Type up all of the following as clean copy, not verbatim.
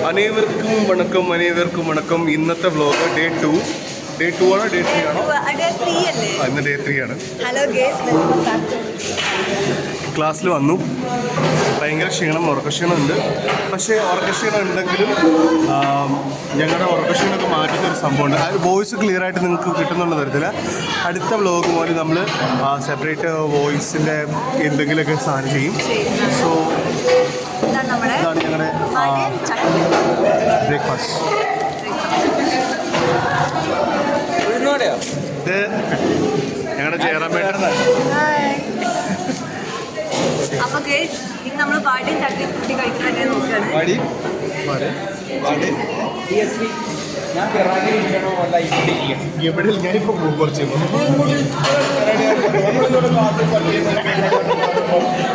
അനേവർക്കും വണക്കം. ഇന്നത്തെ vlog day 2 ആണോ ഡേ 3 ആണോ? ഇന്ന് ഡേ 3 ആണ്. ക്ലാസ്സിൽ വന്നു, ഭയങ്കര ഉറക്കക്ഷീണമുണ്ട്. പക്ഷേ ഉറക്കക്ഷീണം ഉണ്ടെങ്കിലും ഞങ്ങളുടെ ഉറക്കക്ഷീണമൊക്കെ മാറ്റുന്ന ഒരു സംഭവമുണ്ട്. ആ വോയിസ് ക്ലിയർ ആയിട്ട് നിങ്ങൾക്ക് കിട്ടുന്നുള്ള തരത്തില്ല. അടുത്ത വ്ലോഗ് പോലെ നമ്മൾ സെപ്പറേറ്റ് വോയിസിൻ്റെ എന്തെങ്കിലുമൊക്കെ സാധനം ചെയ്യും. സോ ഇതാണ് ഞങ്ങളുടെ ബ്രേക്ക്ഫാസ്റ്റ്. ഇത് ഞങ്ങളുടെ ജയറാമേട്ടൻ. അപ്പൊ ഗൈസ് ഇന്ന് നമ്മൾ പാടിയും ചട്ടി കുട്ടി കഴിക്കാൻ നോക്കുകയാണ്. ഞാനിപ്പോ കുറച്ച്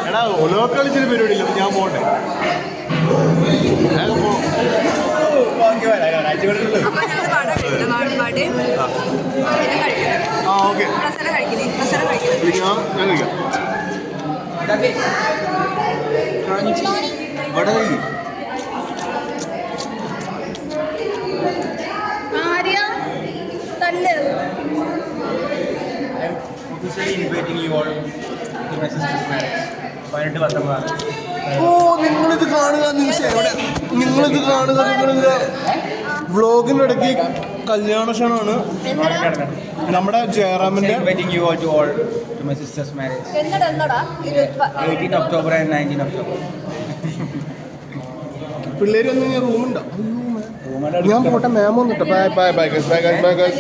എടാ ഒലോ കളിച്ചൊരു പരിപാടിയില്ല. ഞാൻ പോട്ടെ. ആ ഓക്കെ, ഇവിടെ നിങ്ങളിത് കാണുക. നിങ്ങളിത് വ്ലോഗിൻ്റെ ഇടയ്ക്ക് കല്യാണ ക്ഷണമാണ് നമ്മുടെ ജയറാമിന്റെ. പിള്ളേര് വന്ന് റൂമുണ്ടോ? ഞാൻ പോട്ടെ, മാം വന്നിട്ടോ. Bye bye bye bye by.